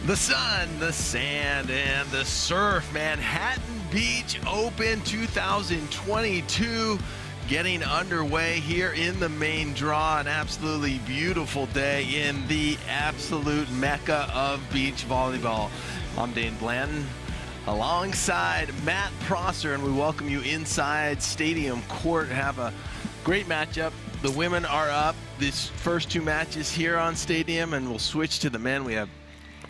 The sun, the sand, and the surf. Manhattan Beach Open 2022 getting underway here in the main draw. An absolutely beautiful day in the absolute mecca of beach volleyball. I'm Dane Blanton alongside Matt Prosser, and we welcome you inside Stadium Court. Have a great matchup. The women are up these first two matches here on Stadium, and we'll switch to the men. We have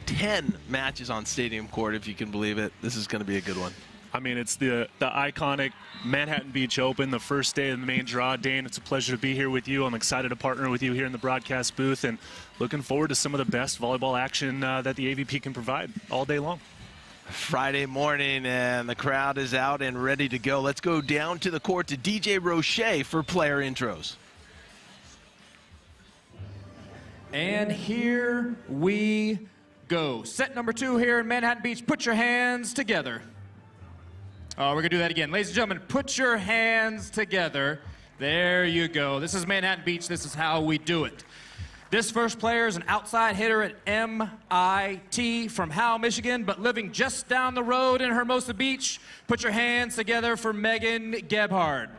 10 matches on Stadium Court, if you can believe it. This is going to be a good one. I mean, it's the iconic Manhattan Beach Open, the first day of the main draw. Dane, it's a pleasure to be here with you. I'm excited to partner with you here in the broadcast booth and looking forward to some of the best volleyball action that the AVP can provide all day long. Friday morning, and the crowd is out and ready to go. Let's go down to the court to DJ Roche for player intros. And here we go. Set number 2 here in Manhattan Beach. Put your hands together. Oh, we're going to do that again. Ladies and gentlemen, put your hands together. There you go. This is Manhattan Beach. This is how we do it. This first player is an outside hitter at MIT from Howell, Michigan, but living just down the road in Hermosa Beach. Put your hands together for Megan Gebhard.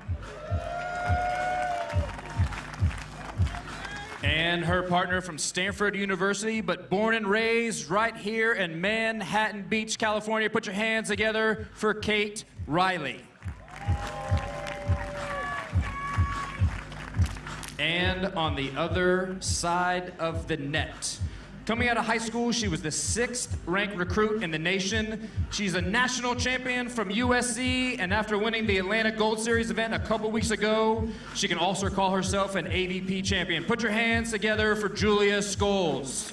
And her partner from Stanford University, but born and raised right here in Manhattan Beach, California. Put your hands together for Kate Reilly. And on the other side of the net, coming out of high school, she was the 6th ranked recruit in the nation. She's a national champion from USC, and after winning the Atlanta Gold Series event a couple weeks ago, she can also call herself an AVP champion. Put your hands together for Julia Scoles.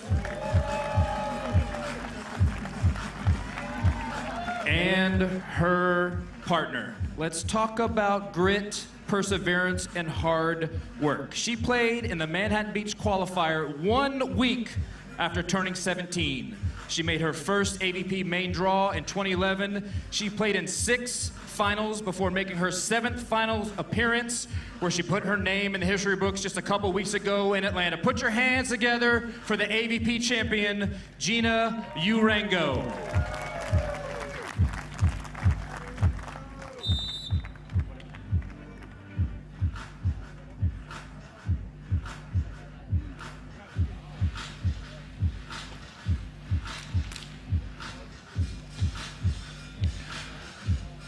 And her partner. Let's talk about grit, perseverance, and hard work. She played in the Manhattan Beach qualifier 1 week after turning 17. She made her first AVP main draw in 2011. She played in 6 finals before making her 7th finals appearance, where she put her name in the history books just a couple weeks ago in Atlanta. Put your hands together for the AVP champion, Gina Urango.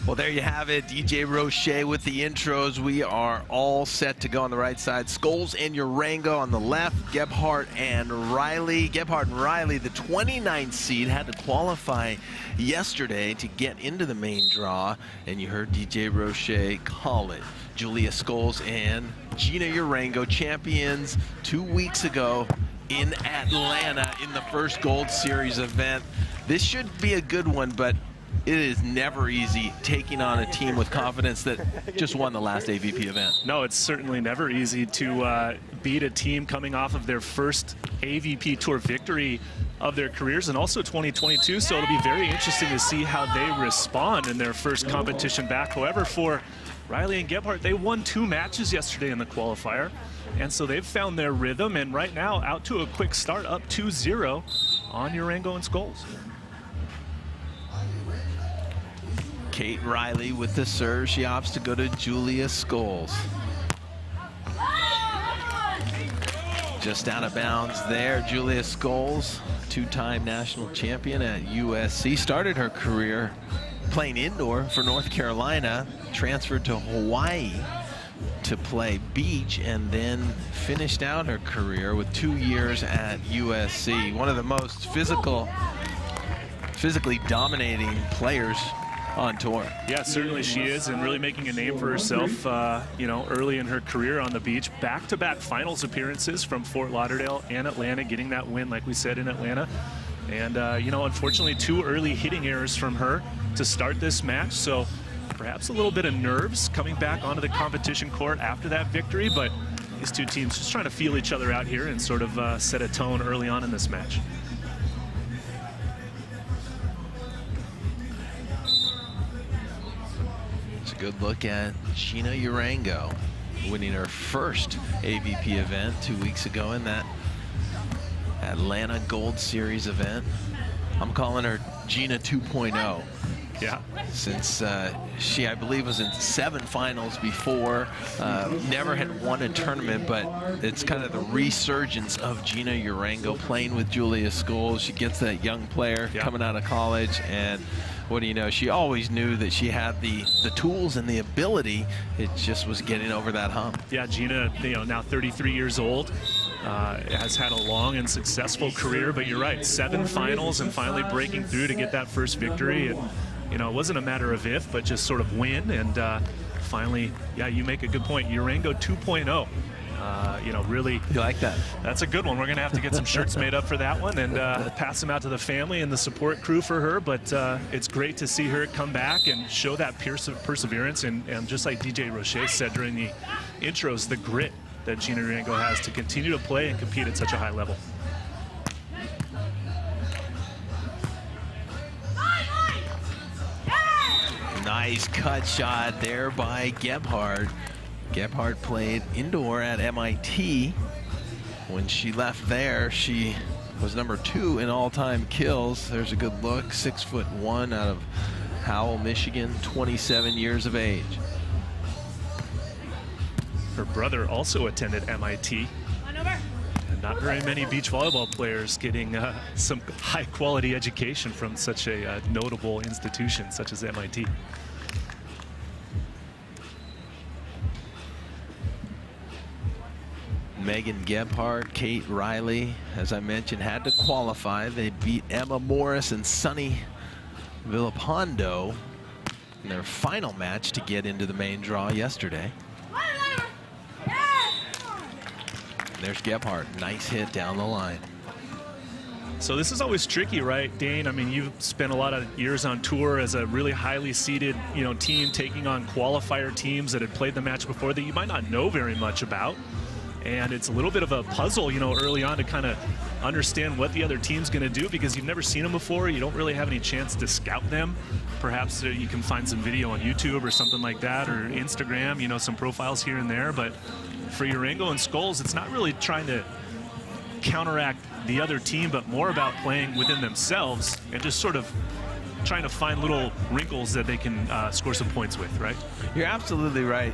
Well, there you have it. DJ Roche with the intros. We are all set to go on the right side. Scoles and Urango on the left. Gebhard and Reilly. Gebhard and Reilly, the 29th seed, had to qualify yesterday to get into the main draw. And you heard DJ Roche call it. Julia Scoles and Gina Urango, champions 2 weeks ago in Atlanta in the first Gold Series event. This should be a good one, but it is never easy taking on a team with confidence that just won the last AVP event. No, it's certainly never easy to beat a team coming off of their first AVP Tour victory of their careers, and also 2022, so it'll be very interesting to see how they respond in their first competition back. However, for Reilly and Gebhard, they won 2 matches yesterday in the qualifier, and so they've found their rhythm, and right now out to a quick start, up 2-0 on Urango and Scoles. Kate Reilly with the serve. She opts to go to Julia Scoles. Just out of bounds there. Julia Scoles, 2-time national champion at USC. Started her career playing indoor for North Carolina, transferred to Hawaii to play beach, and then finished out her career with 2 years at USC. One of the most physically dominating players on tour. Yeah, certainly she is, and really making a name for herself, you know, early in her career on the beach. Back-to-back finals appearances from Fort Lauderdale and Atlanta, getting that win, like we said, in Atlanta. And, you know, unfortunately, 2 early hitting errors from her to start this match, so perhaps a little bit of nerves coming back onto the competition court after that victory, but these two teams just trying to feel each other out here and sort of set a tone early on in this match. Good look at Gina Urango winning her first AVP event 2 weeks ago in that Atlanta Gold Series event. I'm calling her Gina 2.0. Yeah. Since she, I believe, was in 7 finals before, never had won a tournament, but it's kind of the resurgence of Gina Urango playing with Julia Scoles. She gets that young player coming out of college, and what do you know, she always knew that she had the tools and the ability. It just was getting over that hump. Yeah, Gina, now 33 years old, has had a long and successful career, but you're right, 7 finals and finally breaking through to get that first victory. It wasn't a matter of if, but just sort of win, and finally, yeah, you make a good point. Urango 2.0. Really. You like that? That's a good one. We're going to have to get some shirts made up for that one and pass them out to the family and the support crew for her. But it's great to see her come back and show that perseverance. And just like DJ Roche said during the intros, the grit that Gina Urango has to continue to play and compete at such a high level. Nice cut shot there by Gebhard. Gebhard played indoor at MIT. When she left there, she was #2 in all-time kills. There's a good look, 6'1" out of Howell, Michigan, 27 years of age. Her brother also attended MIT. And not very many beach volleyball players getting some high-quality education from such a notable institution such as MIT. Megan Gebhard, Kate Reilly, as I mentioned, had to qualify. They beat Emma Morris and Sunny Villalpando in their final match to get into the main draw yesterday. There's Gebhard, nice hit down the line. So this is always tricky, right, Dane? I mean, you've spent a lot of years on tour as a really highly seeded, team taking on qualifier teams that had played the match before that you might not know very much about. And it's a little bit of a puzzle, early on to kind of understand what the other team's going to do because you've never seen them before. You don't really have any chance to scout them. Perhaps you can find some video on YouTube or something like that, or Instagram, some profiles here and there. But for Urango and Scoles, it's not really trying to counteract the other team, but more about playing within themselves and just sort of trying to find little wrinkles that they can score some points with, right? You're absolutely right.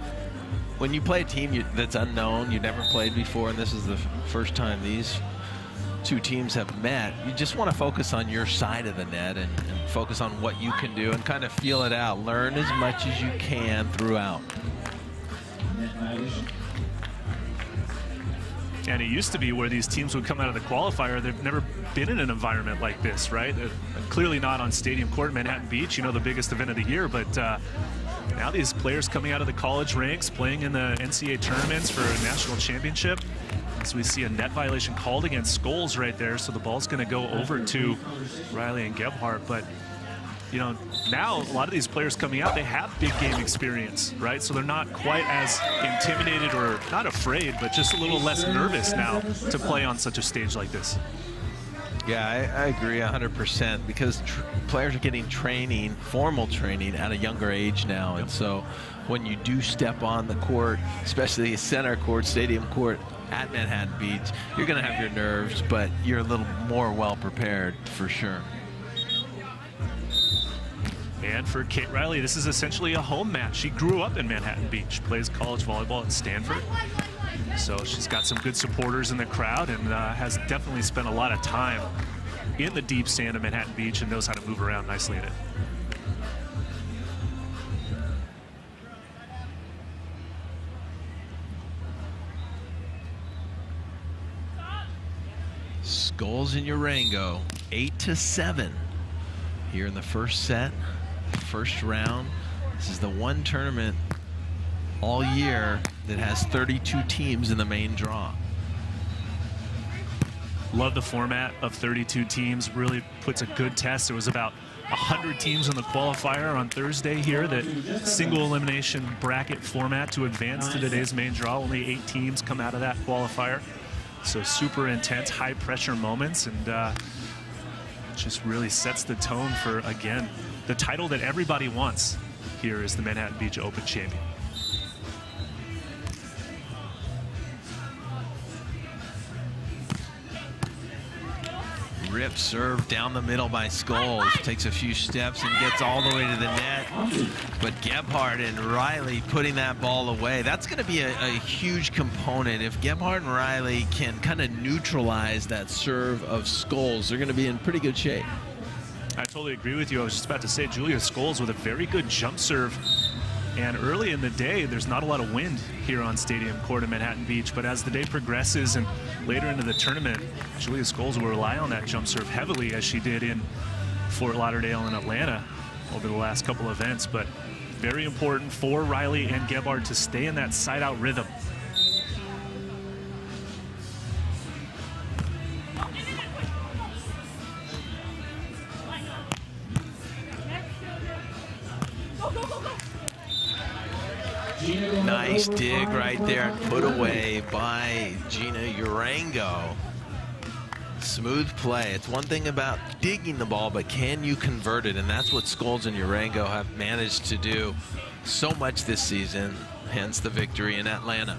When you play a team that's unknown, you never played before, and this is the first time these 2 teams have met, you just want to focus on your side of the net and focus on what you can do and kind of feel it out. Learn as much as you can throughout. And it used to be where these teams would come out of the qualifier. They've never been in an environment like this, right? Clearly not on Stadium Court, Manhattan Beach, the biggest event of the year, but now these players coming out of the college ranks, playing in the NCAA tournaments for a national championship. As we see a net violation called against Scoles right there, so the ball's going to go over to Reilly and Gebhard. But, now a lot of these players coming out, they have big game experience, right? So they're not quite as intimidated or not afraid, but just a little less nervous now to play on such a stage like this. Yeah, I agree 100% because players are getting training, formal training at a younger age now. And so when you do step on the court, especially center court, Stadium Court at Manhattan Beach, you're going to have your nerves, but you're a little more well prepared for sure. And for Kate Reilly, this is essentially a home match. She grew up in Manhattan Beach, plays college volleyball at Stanford. So she's got some good supporters in the crowd and has definitely spent a lot of time in the deep sand of Manhattan Beach and knows how to move around nicely in it. Scoles and Urango, 8-7 here in the first set, first round. This is the one tournament all year that has 32 teams in the main draw. Love the format of 32 teams, really puts a good test. There was about 100 teams in the qualifier on Thursday here, that single elimination bracket format to advance to today's main draw. Only 8 teams come out of that qualifier. So super intense, high pressure moments, and just really sets the tone for, again, the title that everybody wants here is the Manhattan Beach Open champion. Rip serve down the middle by Scoles. Takes a few steps and gets all the way to the net. But Gebhard and Reilly putting that ball away. That's going to be a huge component. If Gebhard and Reilly can kind of neutralize that serve of Scoles, they're going to be in pretty good shape. I totally agree with you. I was just about to say Julia Scoles with a very good jump serve. And early in the day, there's not a lot of wind here on Stadium Court in Manhattan Beach. But as the day progresses and later into the tournament, Julia Scoles will rely on that jump serve heavily, as she did in Fort Lauderdale and Atlanta over the last couple events. But very important for Reilly and Gebhard to stay in that side-out rhythm. Nice dig right there and put away by Gina Urango. Smooth play. It's one thing about digging the ball, but can you convert it? And that's what Scoles and Urango have managed to do so much this season, hence the victory in Atlanta.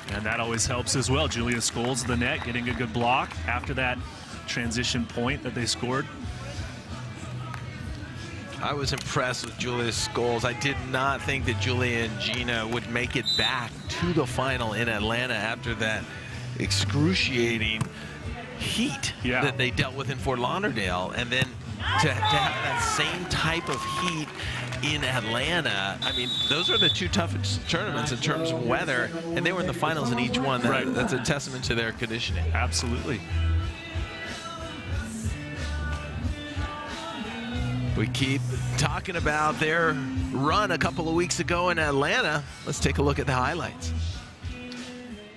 And that always helps as well. Julia Scoles, the net, getting a good block after that transition point that they scored. I was impressed with Julia Scoles. I did not think that Julia and Gina would make it back to the final in Atlanta after that excruciating heat that they dealt with in Fort Lauderdale. And then to have that same type of heat in Atlanta, I mean, those are the two toughest tournaments in terms of weather, and they were in the finals in each one. That's a testament to their conditioning. Absolutely. We keep talking about their run a couple of weeks ago in Atlanta. Let's take a look at the highlights.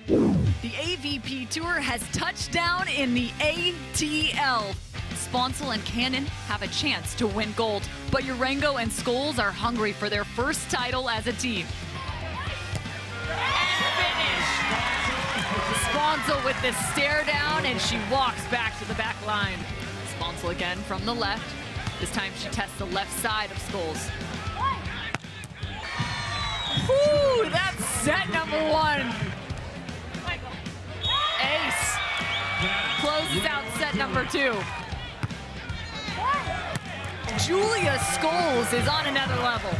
The AVP Tour has touched down in the ATL. Sponsel and Cannon have a chance to win gold, but Urango and Scoles are hungry for their first title as a team. And finish! Sponsel with the stare down, and she walks back to the back line. Sponsel again from the left. This time she tests the left side of Scoles. Whew, that's set number one. Ace closes out set number two. Julia Scoles is on another level.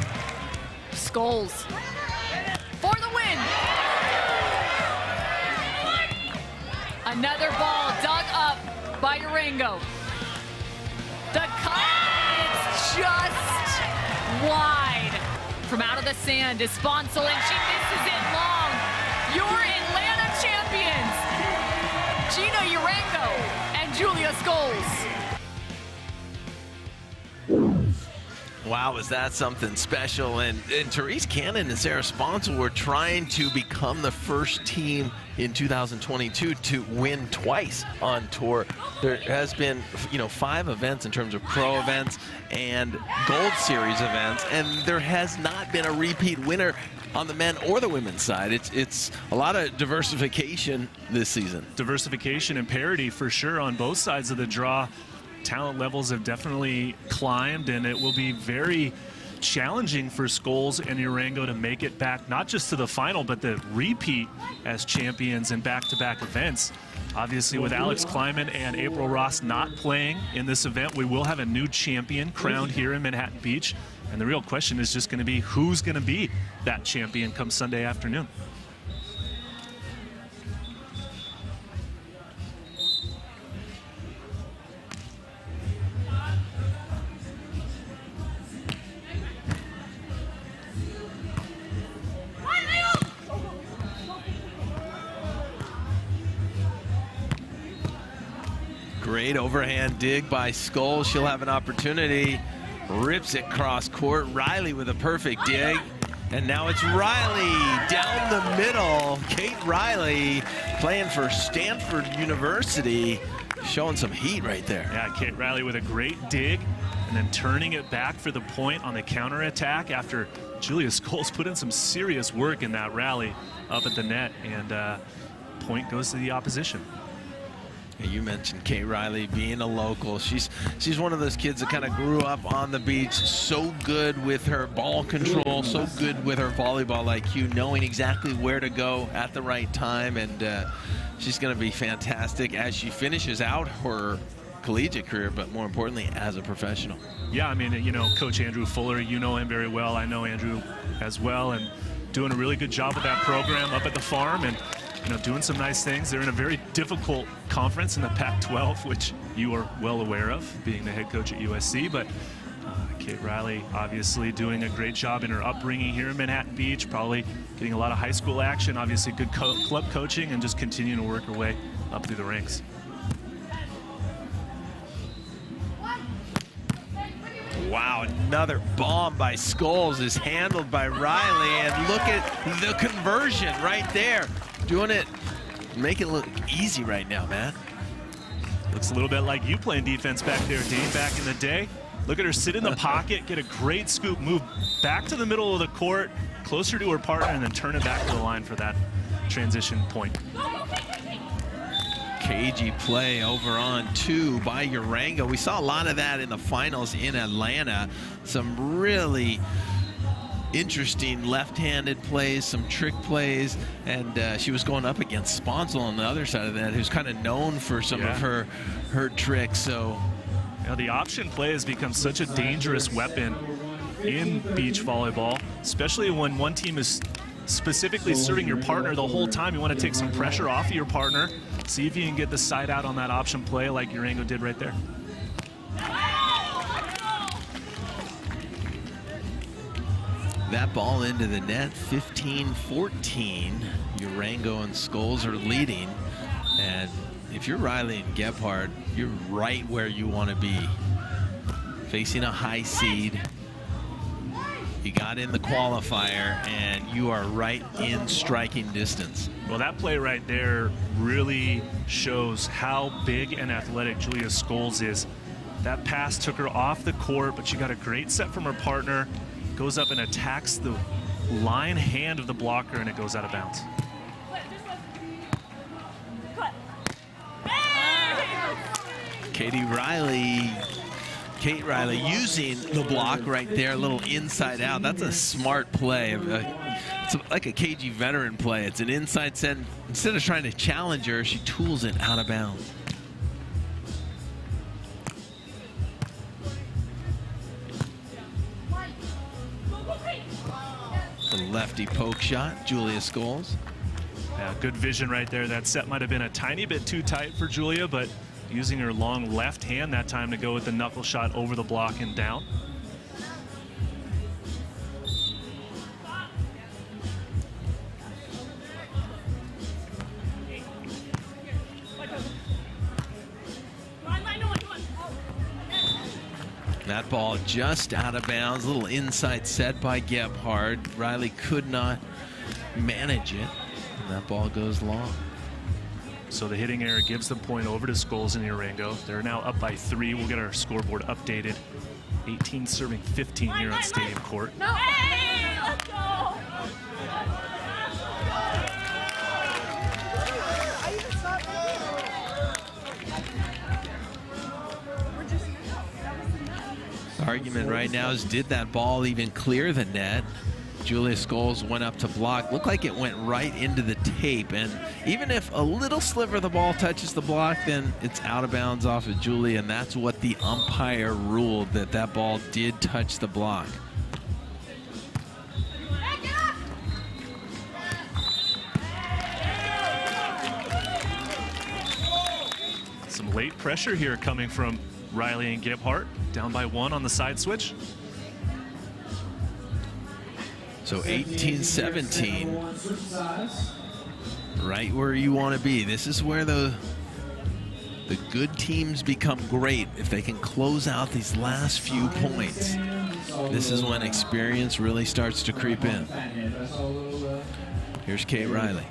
Scoles for the win. Another ball dug up by Urango. The cut, it's just wide. From out of the sand is Sponsel, and she misses it long. Your Atlanta champions, Gina Urango and Julia Scoles. Wow, was that something special? And Therese Cannon and Sarah Sponsel were trying to become the first team in 2022 to win twice on tour. There has been, 5 events in terms of pro events and Gold Series events, and there has not been a repeat winner on the men or the women's side. It's a lot of diversification this season. Diversification and parity for sure on both sides of the draw. Talent levels have definitely climbed, and it will be very challenging for Scoles and Urango to make it back, not just to the final, but the repeat as champions in back-to-back events. Obviously, with Alex Kleiman and April Ross not playing in this event, we will have a new champion crowned here in Manhattan Beach. And the real question is just going to be who's going to be that champion come Sunday afternoon. Great overhand dig by Scoles. She'll have an opportunity. Rips it cross court. Reilly with a perfect dig. And now it's Reilly down the middle. Kate Reilly playing for Stanford University. Showing some heat right there. Yeah, Kate Reilly with a great dig and then turning it back for the point on the counterattack after Julia Scoles put in some serious work in that rally up at the net, and point goes to the opposition. You mentioned Kate Reilly being a local. She's one of those kids that kind of grew up on the beach, so good with her ball control, so good with her volleyball IQ, knowing exactly where to go at the right time, and she's going to be fantastic as she finishes out her collegiate career, but more importantly, as a professional. Yeah, I mean, you know, Coach Andrew Fuller, you know him very well. I know Andrew as well, and doing a really good job with that program up at the farm, and you know, doing some nice things. They're in a very difficult conference in the Pac-12, which you are well aware of, being the head coach at USC. But Kate Reilly obviously doing a great job in her upbringing here in Manhattan Beach, probably getting a lot of high school action, obviously good club coaching, and just continuing to work her way up through the ranks. Wow, another bomb by Scoles is handled by Reilly, and look at the conversion right there. Doing it, make it look easy right now, man. Looks a little bit like you playing defense back there, Dane, back in the day. Look at her sit in the pocket, get a great scoop, move back to the middle of the court, closer to her partner, and then turn it back to the line for that transition point. Cagey play over on 2 by Urango. We saw a lot of that in the finals in Atlanta. Some really interesting left-handed plays, some trick plays, and she was going up against Sponsel on the other side of that, who's kind of known for some of her tricks. So, you know, the option play has become such a dangerous weapon in beach volleyball, especially when one team is specifically serving your partner the whole time. You want to take some pressure off of your partner, see if you can get the side out on that option play like Urango did right there. That ball into the net, 15-14. Urango and Scoles are leading. And if you're Reilly and Gebhard, you're right where you want to be. Facing a high seed. You got in the qualifier, and you are right in striking distance. Well, that play right there really shows how big and athletic Julia Scoles is. That pass took her off the court, but she got a great set from her partner. Goes up and attacks the line hand of the blocker, and it goes out of bounds. Kate Reilly using the block right there, a little inside out. That's a smart play. It's like a KG veteran play. It's an inside set. Instead of trying to challenge her, she tools it out of bounds. The lefty poke shot, Julia Scoles. Yeah, good vision right there. That set might have been a tiny bit too tight for Julia, but using her long left hand that time to go with the knuckle shot over the block and down. That ball just out of bounds, a little inside set by Gebhard. Reilly could not manage it, and that ball goes long. So the hitting error gives the point over to Scoles and Urango. They're now up by 3. We'll get our scoreboard updated. 18 serving 15 here on Stadium Court. No. Hey, let's go. The argument right now is, did that ball even clear the net? Julia Scoles went up to block. Looked like it went right into the tape, and even if a little sliver of the ball touches the block, then it's out of bounds off of Julia, and that's what the umpire ruled, that that ball did touch the block. Some late pressure here coming from Reilly and Gebhard, down by 1 on the side switch. So 18-17, right where you want to be. This is where the good teams become great, if they can close out these last few points. This is when experience really starts to creep in. Here's Kate Reilly.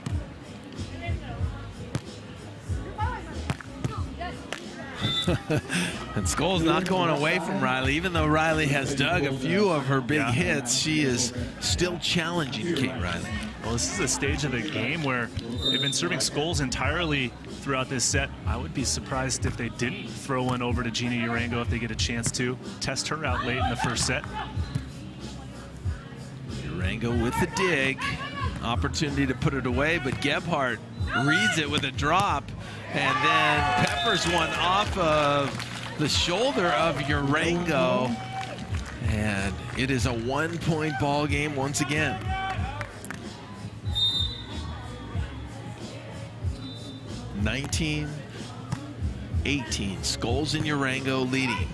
And Scoles not going away from Reilly. Even though Reilly has dug a few of her big hits, she is still challenging Kate Reilly. Well, this is a stage of the game where they've been serving Scoles entirely throughout this set. I would be surprised if they didn't throw one over to Gina Urango if they get a chance to test her out late in the first set. Urango with the dig. Opportunity to put it away, but Gebhard reads it with a drop and then peppers one off of the shoulder of Urango. And it is a 1-point ball game once again. (19-18). Scoles and Urango leading.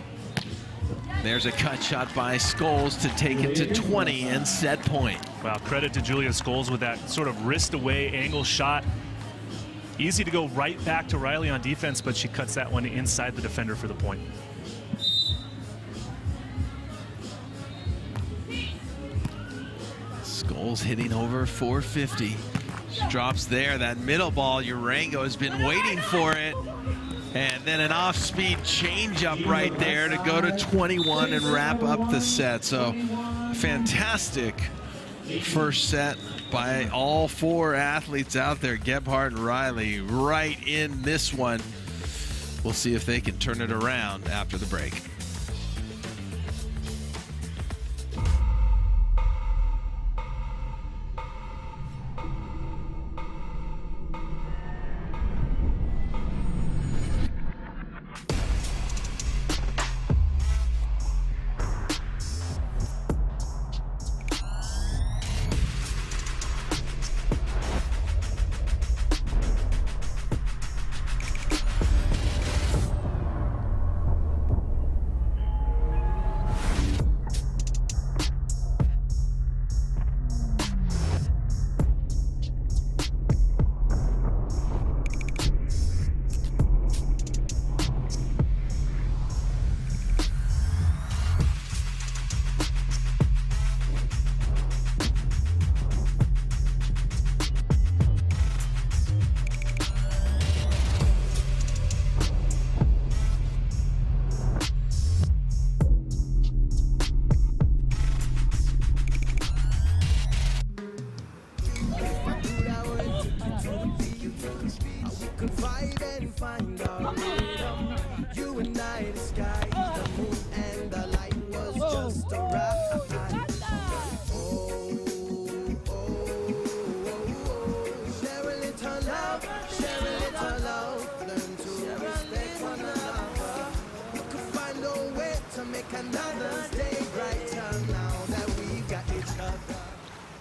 There's a cut shot by Scoles to take it to 20 and set point. Wow, credit to Julia Scoles with that sort of wrist away angle shot. Easy to go right back to Reilly on defense, but she cuts that one inside the defender for the point. Scoles hitting over 450. She drops there. That middle ball, Urango has been waiting for it. And then an off-speed change-up right there to go to 21 and wrap up the set. So fantastic first set by all four athletes out there, Gebhard and Reilly, right in this one. We'll see if they can turn it around after the break.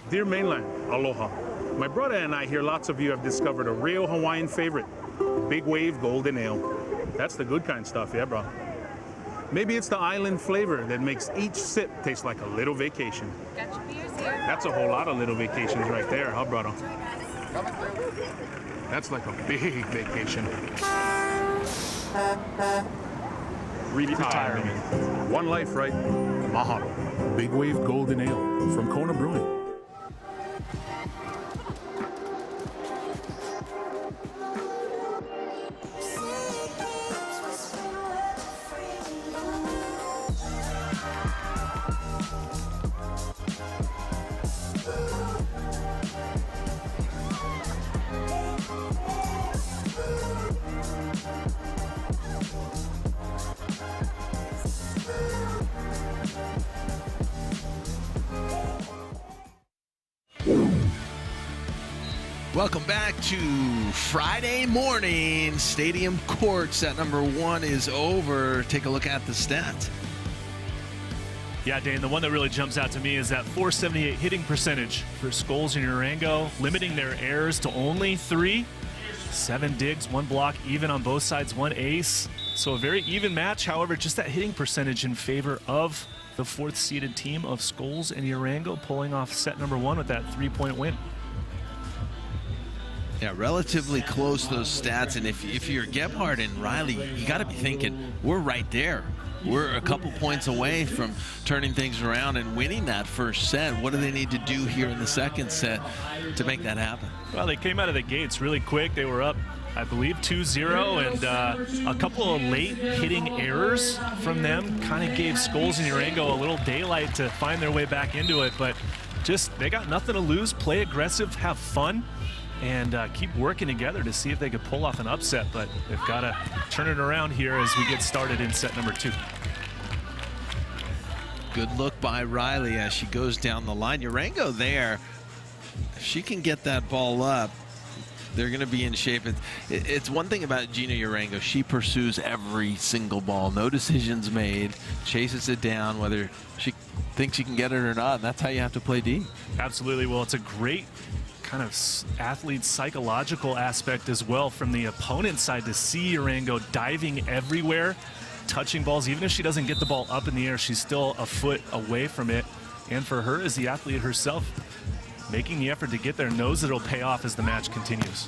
Dear Mainland, aloha. My brother and I hear lots of you have discovered a real Hawaiian favorite, Big Wave Golden Ale. That's the good kind stuff, yeah, bro. Maybe it's the island flavor that makes each sip taste like a little vacation. Got your beers here. That's a whole lot of little vacations right there, huh, brother? That's like a big vacation. Retirement. One life, right? Mahalo. Big Wave Golden Ale from Kona Brewing. Welcome back to Friday morning. Stadium Court set number 1 is over. Take a look at the stats. Yeah, Dane, the one that really jumps out to me is that 478 hitting percentage for Scoles and Urango, limiting their errors to only 3. 7 digs, 1 block, even on both sides, 1 ace. So a very even match. However, just that hitting percentage in favor of the 4th-seeded team of Scoles and Urango, pulling off set number 1 with that 3-point win. Yeah, relatively close, those stats. And if you're Gebhard and Reilly, you got to be thinking, we're right there. We're a couple points away from turning things around and winning that first set. What do they need to do here in the second set to make that happen? Well, they came out of the gates really quick. They were up, I believe, 2-0, and a couple of late hitting errors from them kind of gave Scoles and Urango a little daylight to find their way back into it. But just, they got nothing to lose. Play aggressive, have fun, and keep working together to see if they could pull off an upset. But they've got to turn it around here as we get started in set number 2. Good look by Reilly as she goes down the line. Urango there If she can get that ball up, they're going to be in shape. It's one thing about Gina Urango. She pursues every single ball. No decisions made. Chases it down, whether she thinks she can get it or not. And that's how you have to play D. Absolutely. Well, it's a great kind of athlete psychological aspect as well from the opponent's side to see Urango diving everywhere, touching balls. Even if she doesn't get the ball up in the air, she's still a foot away from it. And for her as the athlete herself, making the effort to get there, knows that it'll pay off as the match continues.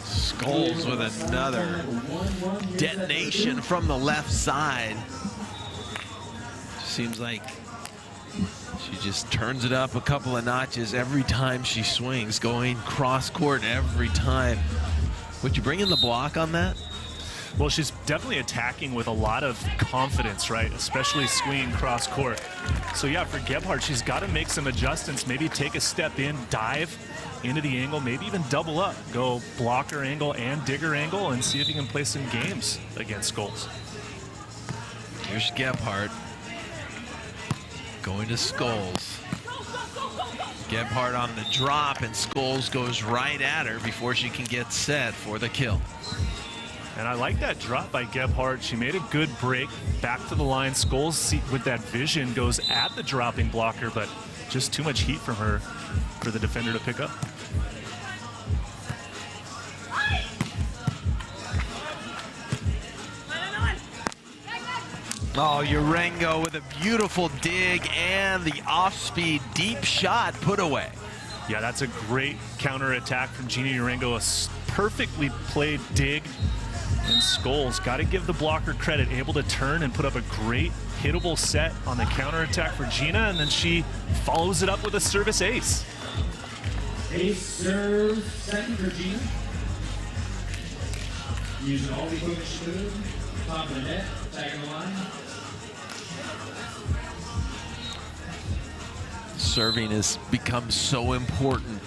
Scoles with another detonation from the left side. Seems like she just turns it up a couple of notches every time she swings, going cross court every time. Would you bring in the block on that? Well, she's definitely attacking with a lot of confidence, right? Especially swinging cross court. So yeah, for Gebhard, she's got to make some adjustments, maybe take a step in, dive into the angle, maybe even double up, go blocker angle and digger angle, and see if you can play some games against Scoles. Here's Gebhard going to Scoles. Gebhard on the drop, and Scoles goes right at her before she can get set for the kill. And I like that drop by Gebhard. She made a good break back to the line. Scoles with that vision goes at the dropping blocker, but just too much heat from her for the defender to pick up. Oh, Urango with a beautiful dig and the off-speed deep shot put away. Yeah, that's a great counter-attack from Gina Urango. A perfectly played dig. And Scoles, got to give the blocker credit, able to turn and put up a great hittable set on the counterattack for Gina, and then she follows it up with a service ace. Ace serve, second for Gina. Using all the equipment she could. Top of the net, tagging the line. Serving has become so important.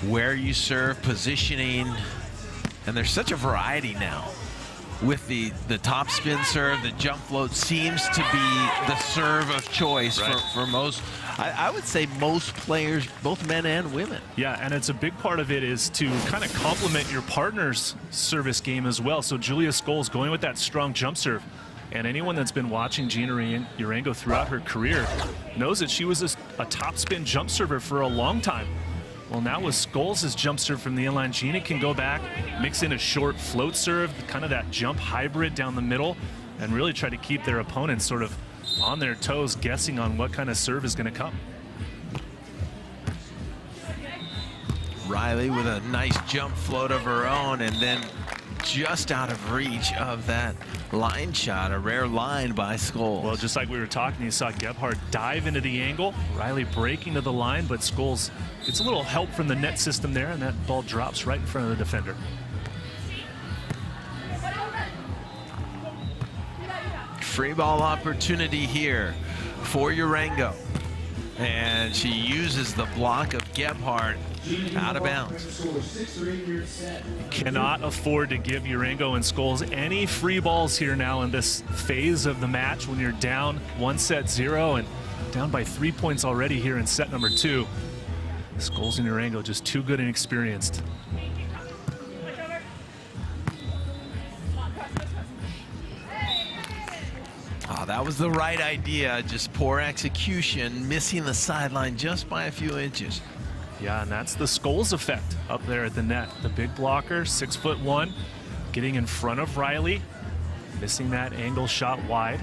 Where you serve, positioning. And there's such a variety now with the top spin serve. The jump float seems to be the serve of choice for most, I would say most players, both men and women. Yeah, and it's a big part of it is to kind of complement your partner's service game as well. So Julia Scoles going with that strong jump serve. And anyone that's been watching Gina Urango throughout her career knows that she was a top spin jump server for a long time. Well, now with Scoles' jump serve from the inline, Gina can go back, mix in a short float serve, kind of that jump hybrid down the middle, and really try to keep their opponents sort of on their toes, guessing on what kind of serve is going to come. Reilly with a nice jump float of her own, and then just out of reach of that line shot, a rare line by Scoles. Well, just like we were talking, you saw Gebhard dive into the angle, Reilly breaking to the line, but Scoles gets a little help from the net system there, and that ball drops right in front of the defender. Free ball opportunity here for Urango. And she uses the block of Gebhard out of bounds. Cannot afford to give Urango and Scoles any free balls here now in this phase of the match when you're down 1-0 and down by 3 points already here in set number 2. Scoles and Urango just too good and experienced. Oh, that was the right idea, just poor execution, missing the sideline just by a few inches. Yeah, and that's the Scoles effect up there at the net. The big blocker, 6'1", getting in front of Reilly, missing that angle shot wide.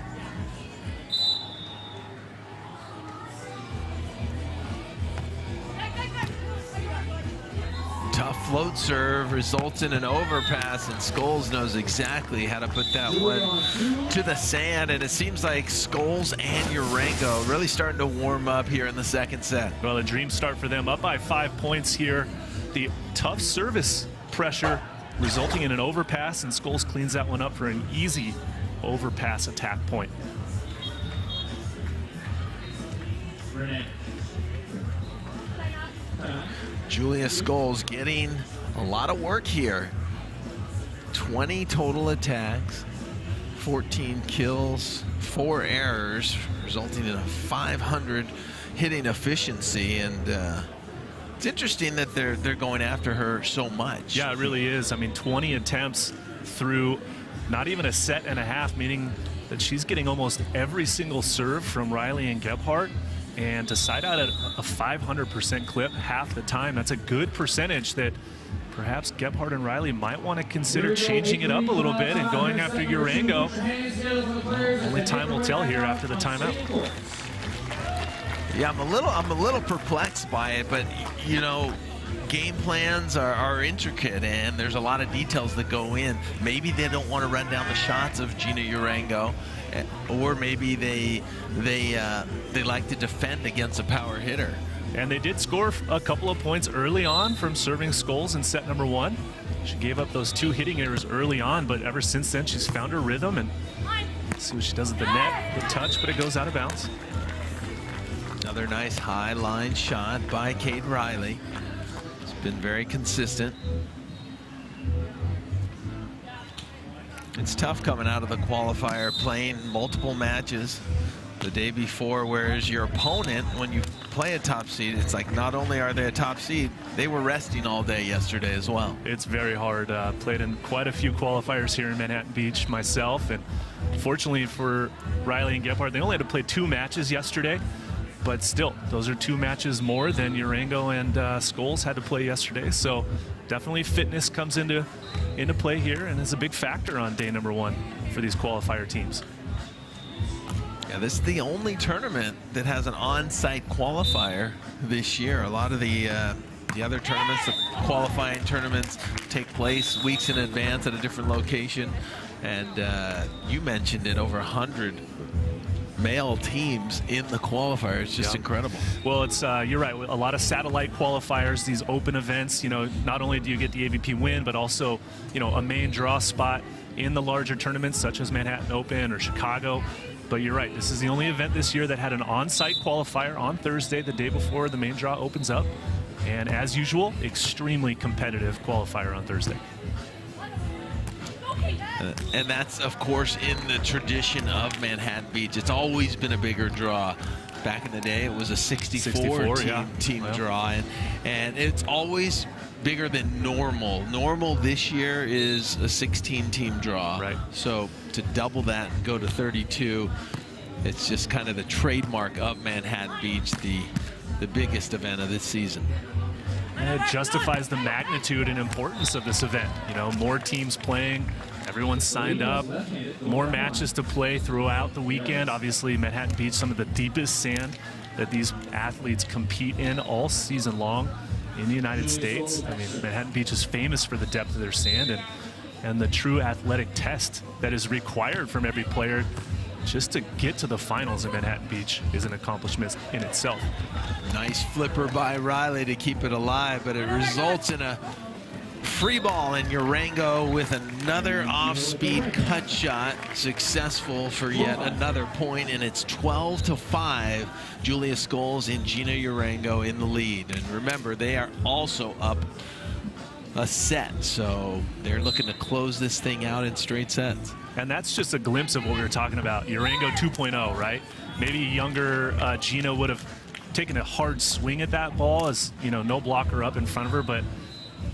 Tough float serve results in an overpass, and Scoles knows exactly how to put that one to the sand, and it seems like Scoles and Urango really starting to warm up here in the second set. Well, a dream start for them, up by 5 points here. The tough service pressure resulting in an overpass, and Scoles cleans that one up for an easy overpass attack point. Julia Scoles getting a lot of work here. 20 total attacks, 14 kills, 4 errors, resulting in a 500 hitting efficiency, and it's interesting that they're going after her so much. Yeah, it really is. I mean, 20 attempts through not even a set and a half, meaning that she's getting almost every single serve from Reilly and Gebhard. And to side out at a 500% clip half the time, that's a good percentage that perhaps Gebhard and Reilly might want to consider changing it up a little bit and going after Urango. Only time will tell here after the timeout. Yeah, I'm a little perplexed by it, but you know, game plans are intricate, and there's a lot of details that go in. Maybe they don't want to run down the shots of Gina Urango, or maybe they like to defend against a power hitter. And they did score a couple of points early on from serving Scoles in set number 1. She gave up those 2 hitting errors early on, but ever since then she's found her rhythm, and see what she does at the net. The touch, but it goes out of bounds. Another nice high line shot by Kate Reilly. It's been very consistent. It's tough coming out of the qualifier, playing multiple matches the day before, whereas your opponent, when you play a top seed, it's like not only are they a top seed, they were resting all day yesterday as well. It's very hard. Played in quite a few qualifiers here in Manhattan Beach myself, and fortunately for Reilly and Gebhard, they only had to play 2 matches yesterday, but still, those are 2 matches more than Urango and Scoles had to play yesterday. So definitely fitness comes into play here, and is a big factor on day number 1 for these qualifier teams. Yeah, this is the only tournament that has an on-site qualifier this year. A lot of the other tournaments, the qualifying tournaments, take place weeks in advance at a different location. And you mentioned it, over 100 male teams in the qualifier. It's just incredible. Well, it's you're right. A lot of satellite qualifiers, these open events. You know, not only do you get the AVP win, but also, you know, a main draw spot in the larger tournaments such as Manhattan Open or Chicago. But you're right, this is the only event this year that had an on-site qualifier on Thursday, the day before the main draw opens up. And as usual, extremely competitive qualifier on Thursday. And that's, of course, in the tradition of Manhattan Beach. It's always been a bigger draw. Back in the day, it was a 64 team draw. And it's always bigger than normal. Normal this year is a 16-team draw. Right. So to double that and go to 32, it's just kind of the trademark of Manhattan Beach, the biggest event of this season. And it justifies the magnitude and importance of this event. You know, more teams playing, everyone's signed up, more matches to play throughout the weekend. Obviously, Manhattan Beach, some of the deepest sand that these athletes compete in all season long in the United States. I mean, Manhattan Beach is famous for the depth of their sand and the true athletic test that is required from every player. Just to get to the finals in Manhattan Beach is an accomplishment in itself. Nice flipper by Reilly to keep it alive, but it results in a free ball, and Urango with another off-speed cut shot, successful for yet another point, and it's 12-5. Julia Scoles and Gina Urango in the lead. And remember, they are also up a set, so they're looking to close this thing out in straight sets. And that's just a glimpse of what we were talking about. Urango 2.0, right? Maybe younger Gina would have taken a hard swing at that ball, as you know, no blocker up in front of her, but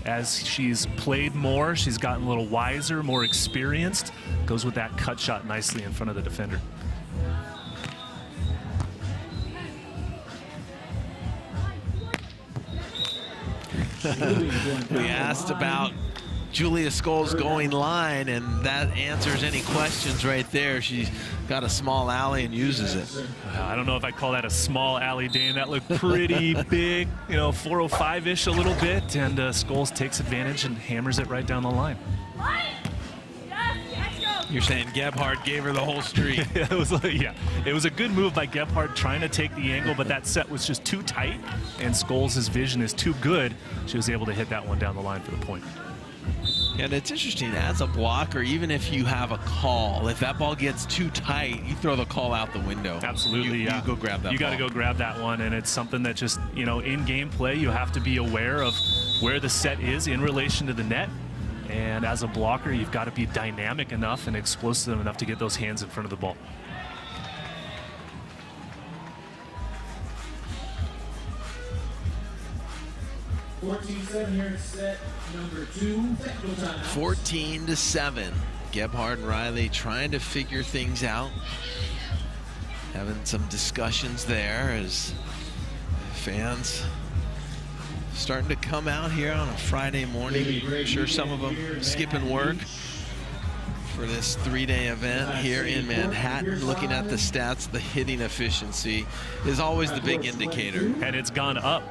as she's played more, she's gotten a little wiser, more experienced. Goes with that cut shot nicely in front of the defender. We asked about Julia Scoles going line, and that answers any questions right there. She's got a small alley and uses it. I don't know if I call that a small alley, Dane. That looked pretty big, you know, 405-ish a little bit, and Scoles takes advantage and hammers it right down the line. You're saying Gebhard gave her the whole street. It was a good move by Gebhard trying to take the angle, but that set was just too tight, and Scoles' vision is too good. She was able to hit that one down the line for the point. And it's interesting, as a blocker, even if you have a call, if that ball gets too tight, you throw the call out the window. Absolutely, you go grab that You got to go grab that one, and it's something that just, you know, in game play, you have to be aware of where the set is in relation to the net. And as a blocker, you've got to be dynamic enough and explosive enough to get those hands in front of the ball. 14-7 here in set number 2. Technical timeout. 14-7. Gebhard and Reilly trying to figure things out. Having some discussions there as fans starting to come out here on a Friday morning. I'm sure some of them skipping work for this 3-day event here in Manhattan. Looking at the stats, the hitting efficiency is always the big indicator. And it's gone up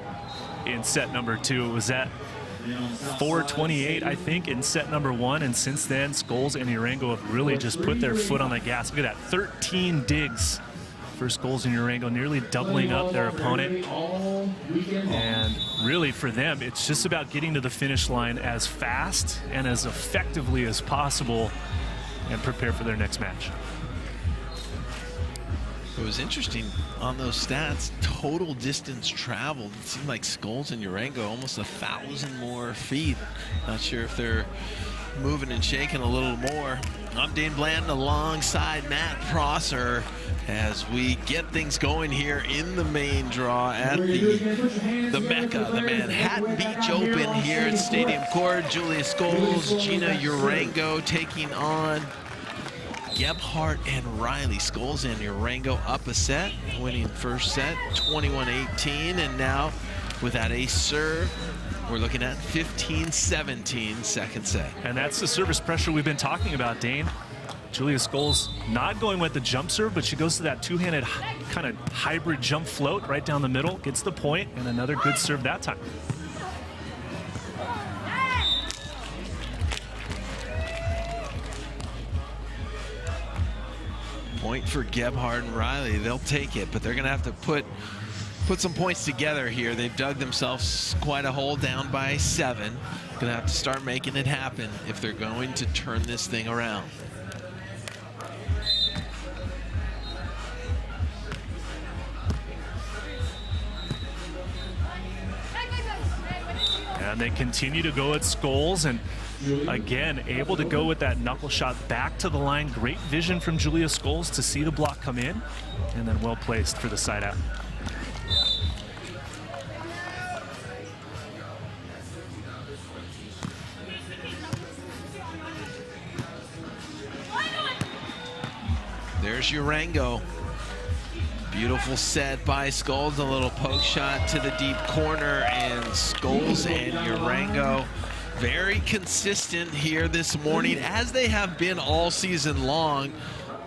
in set number 2. It was at 428, I think, in set number 1, and since then, Scoles and Urango have really just put their foot on the gas. Look at that, 13 digs for Scoles and Urango, nearly doubling up their opponent. And really, for them, it's just about getting to the finish line as fast and as effectively as possible and prepare for their next match. It was interesting on those stats, total distance traveled. It seemed like Scoles and Urango almost 1,000 more feet. Not sure if they're moving and shaking a little more. I'm Dane Blanton alongside Matt Prosser as we get things going here in the main draw at the Mecca, the Manhattan Beach Open here at Stadium Court. Julia Scoles, Gina Urango taking on Gebhard and Reilly. Scoles and Urango up a set, winning first set 21-18, and now with that ace serve, we're looking at 15-17 second set. And that's the service pressure we've been talking about, Dane. Julia Scoles not going with the jump serve, but she goes to that two-handed kind of hybrid jump float right down the middle, gets the point, and another good serve that time. Point for Gebhard and Reilly. They'll take it, but they're going to have to put some points together here. They've dug themselves quite a hole, down by 7. Going to have to start making it happen if they're going to turn this thing around. And they continue to go at Scoles, and again, able to go with that knuckle shot back to the line. Great vision from Julia Scoles to see the block come in, and then well placed for the side out. There's Urango. Beautiful set by Scoles, a little poke shot to the deep corner, and Scoles and Urango very consistent here this morning, as they have been all season long,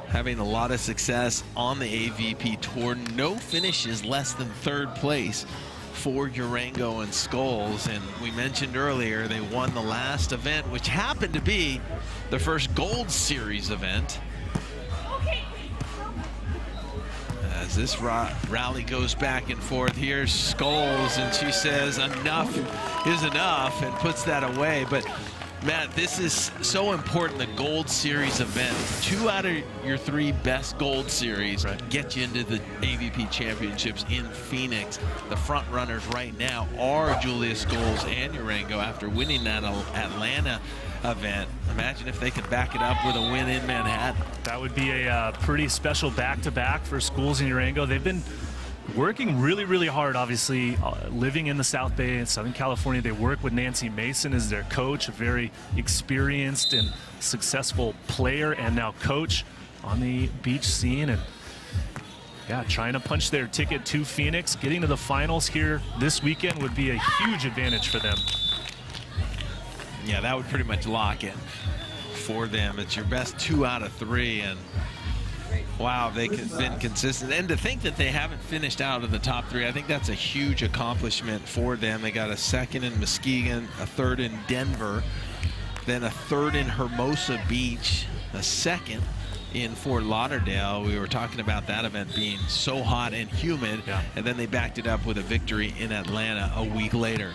having a lot of success on the AVP tour. No finishes less than 3rd place for Urango and Scoles, and we mentioned earlier they won the last event, which happened to be the first Gold Series event. As this rally goes back and forth, here's Scoles, and she says enough is enough and puts that away. But Matt, this is so important, the Gold Series event. 2 out of your 3 best Gold Series get you into the AVP Championships in Phoenix. The front runners right now are Julia Scoles and Urango after winning that Atlanta event. Imagine if they could back it up with a win in Manhattan. That would be a pretty special back-to-back for Scoles and Urango. They've been working really, really hard, obviously, living in the South Bay in Southern California. They work with Nancy Mason as their coach, a very experienced and successful player and now coach on the beach scene. And yeah, trying to punch their ticket to Phoenix. Getting to the finals here this weekend would be a huge advantage for them. Yeah, that would pretty much lock it for them. It's your best 2 out of 3, and wow, they've been consistent. And to think that they haven't finished out of the top 3, I think that's a huge accomplishment for them. They got a 2nd in Muskegon, a 3rd in Denver, then a 3rd in Hermosa Beach, a 2nd in Fort Lauderdale. We were talking about that event being so hot and humid, and then they backed it up with a victory in Atlanta a week later.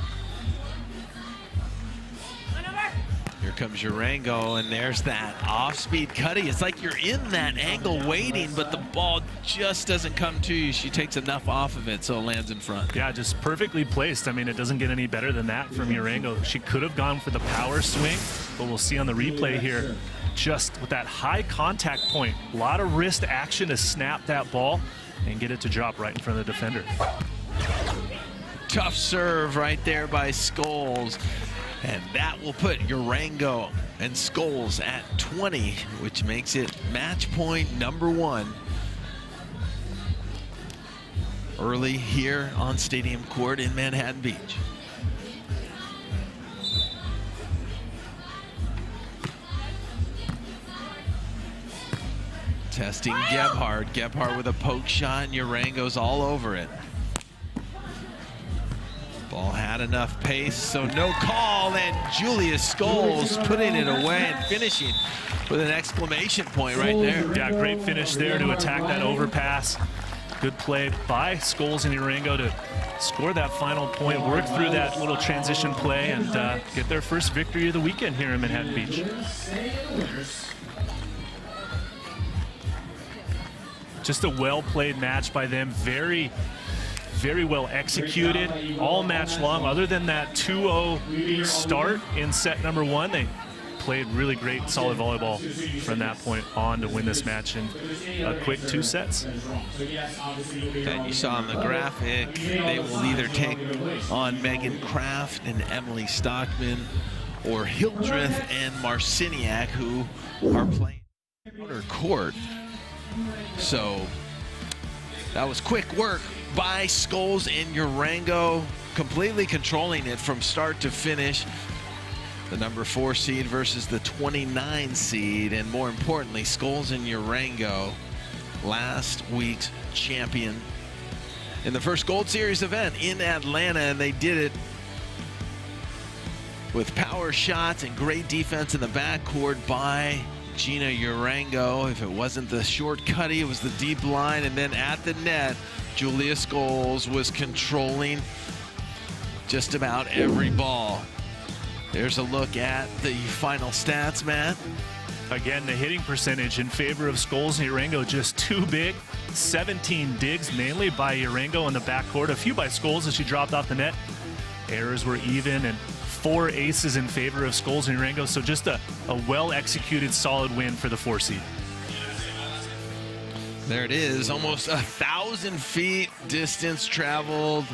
Here comes Urango, and there's that off-speed cutty. It's like you're in that angle waiting, but the ball just doesn't come to you. She takes enough off of it, so it lands in front. Yeah, just perfectly placed. I mean, it doesn't get any better than that from Urango. She could have gone for the power swing, but we'll see on the replay here, just with that high contact point, a lot of wrist action to snap that ball and get it to drop right in front of the defender. Tough serve right there by Scoles. And that will put Urango and Scoles at 20, which makes it match point number 1. Early here on Stadium Court in Manhattan Beach. Testing Gebhard. Gebhard with a poke shot, and Urango's all over it. Ball had enough pace, so no call, and Julius Scoles putting it away and finishing with an exclamation point right there. Yeah, great finish there to attack that overpass. Good play by Scoles and Urango to score that final point, work through that little transition play, and get their first victory of the weekend here in Manhattan Beach. Just a well-played match by them. Very, very well executed all match long. Other than that 2-0 start in set number 1, they played really great, solid volleyball from that point on to win this match in a quick 2 sets. And you saw on the graphic, they will either take on Megan Kraft and Emily Stockman, or Hildreth and Marciniak, who are playing outer court. So that was quick work by Scoles and Urango, completely controlling it from start to finish. The number 4 seed versus the 29 seed, and more importantly, Scoles and Urango, last week's champion in the first Gold Series event in Atlanta, and they did it with power shots and great defense in the backcourt by Gina Urango. If it wasn't the short cutty, it was the deep line, and then at the net, Julia Scoles was controlling just about every ball. There's a look at the final stats, Matt. Again, the hitting percentage in favor of Scoles and Urango just too big. 17 digs, mainly by Urango in the backcourt. A few by Scoles as she dropped off the net. Errors were even, and 4 aces in favor of Scoles and Urango. So just a well-executed, solid win for the 4 seed. There it is, almost 1,000 feet distance traveled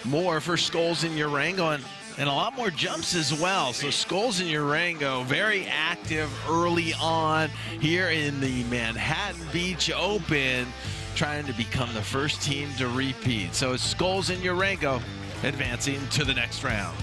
more for Scoles and Urango, and a lot more jumps as well. So Scoles and Urango very active early on here in the Manhattan Beach Open, trying to become the first team to repeat. So it's Scoles and Urango advancing to the next round.